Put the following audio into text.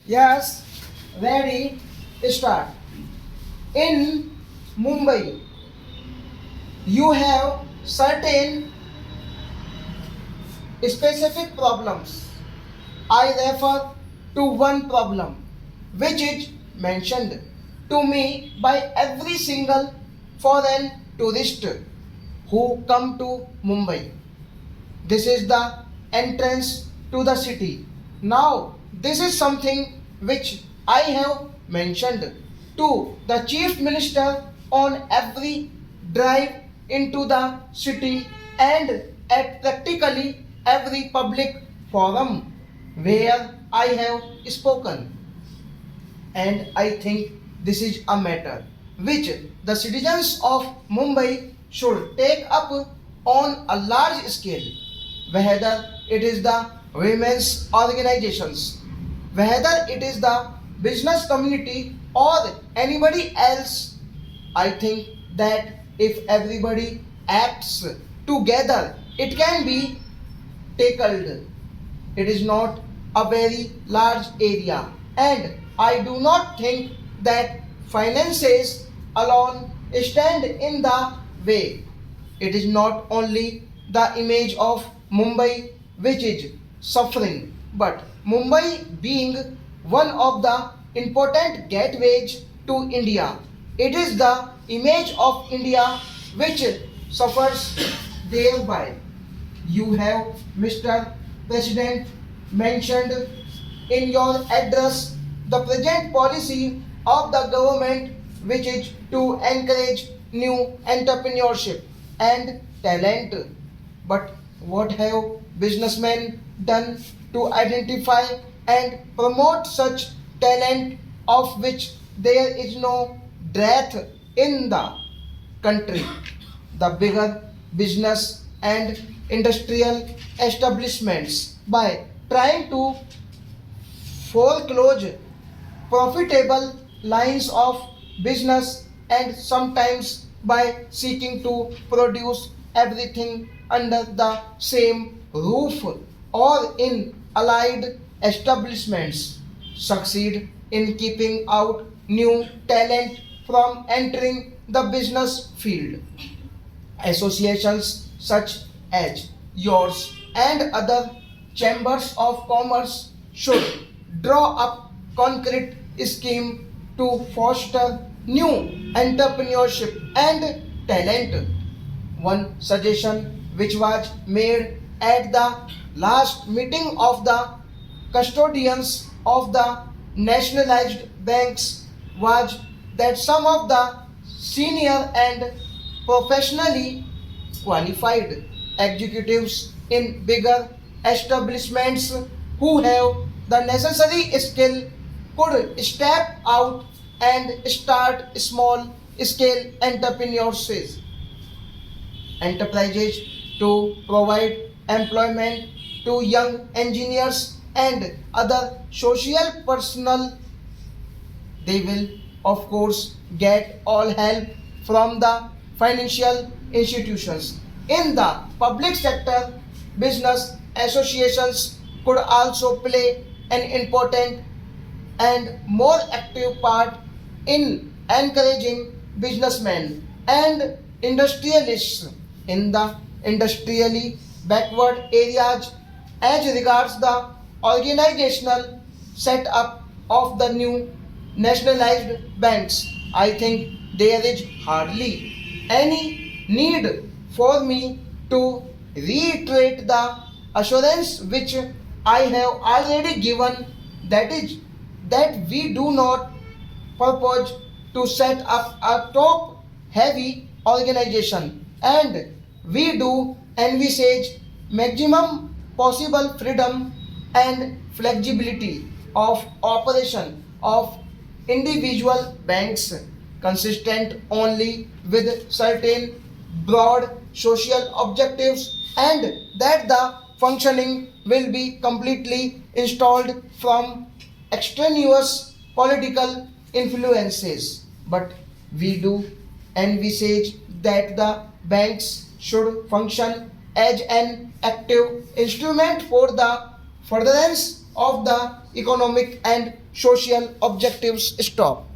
Yes, ready, start. In Mumbai, you have certain specific problems. I refer to one problem which is mentioned to me by every single foreign tourist who come to Mumbai. This is the entrance to the city. Now, this is something which I have mentioned to the Chief Minister on every drive into the city and at practically every public forum where I have spoken. And I think this is a matter which the citizens of Mumbai should take up on a large scale, whether it is the women's organizations, whether it is the business community or anybody else. I think that if everybody acts together, it can be tackled. It is not a very large area, and I do not think that finances alone stand in the way. It is not only the image of Mumbai which is suffering, but Mumbai being one of the important gateways to India, it is the image of India which suffers thereby. You have, Mr. President, mentioned in your address the present policy of the government, which is to encourage new entrepreneurship and talent. But what have businessmen done to identify and promote such talent of which there is no dearth in the country? The bigger business and industrial establishments, by trying to foreclose profitable lines of business and sometimes by seeking to produce everything under the same roof or in allied establishments, succeed in keeping out new talent from entering the business field. Associations such as yours and other chambers of commerce should draw up concrete scheme to foster new entrepreneurship and talent. One suggestion which was made at the last meeting of the custodians of the nationalized banks was that some of the senior and professionally qualified executives in bigger establishments who have the necessary skill could step out and start small scale enterprises to provide employment to young engineers and other social personnel. They will, of course, get all help from the financial institutions. In the public sector, business associations could also play an important and more active part in encouraging businessmen and industrialists in the industrially backward areas as regards the organizational setup of the new nationalized banks. I think there is hardly any need for me to reiterate the assurance which I have already given, that is that we do not purpose to set up a top heavy organization, and we do envisage maximum possible freedom and flexibility of operation of individual banks consistent only with certain broad social objectives, and that the functioning will be completely installed from extraneous political influences. But we do envisage that the banks should function as an active instrument for the furtherance of the economic and social objectives. Stop.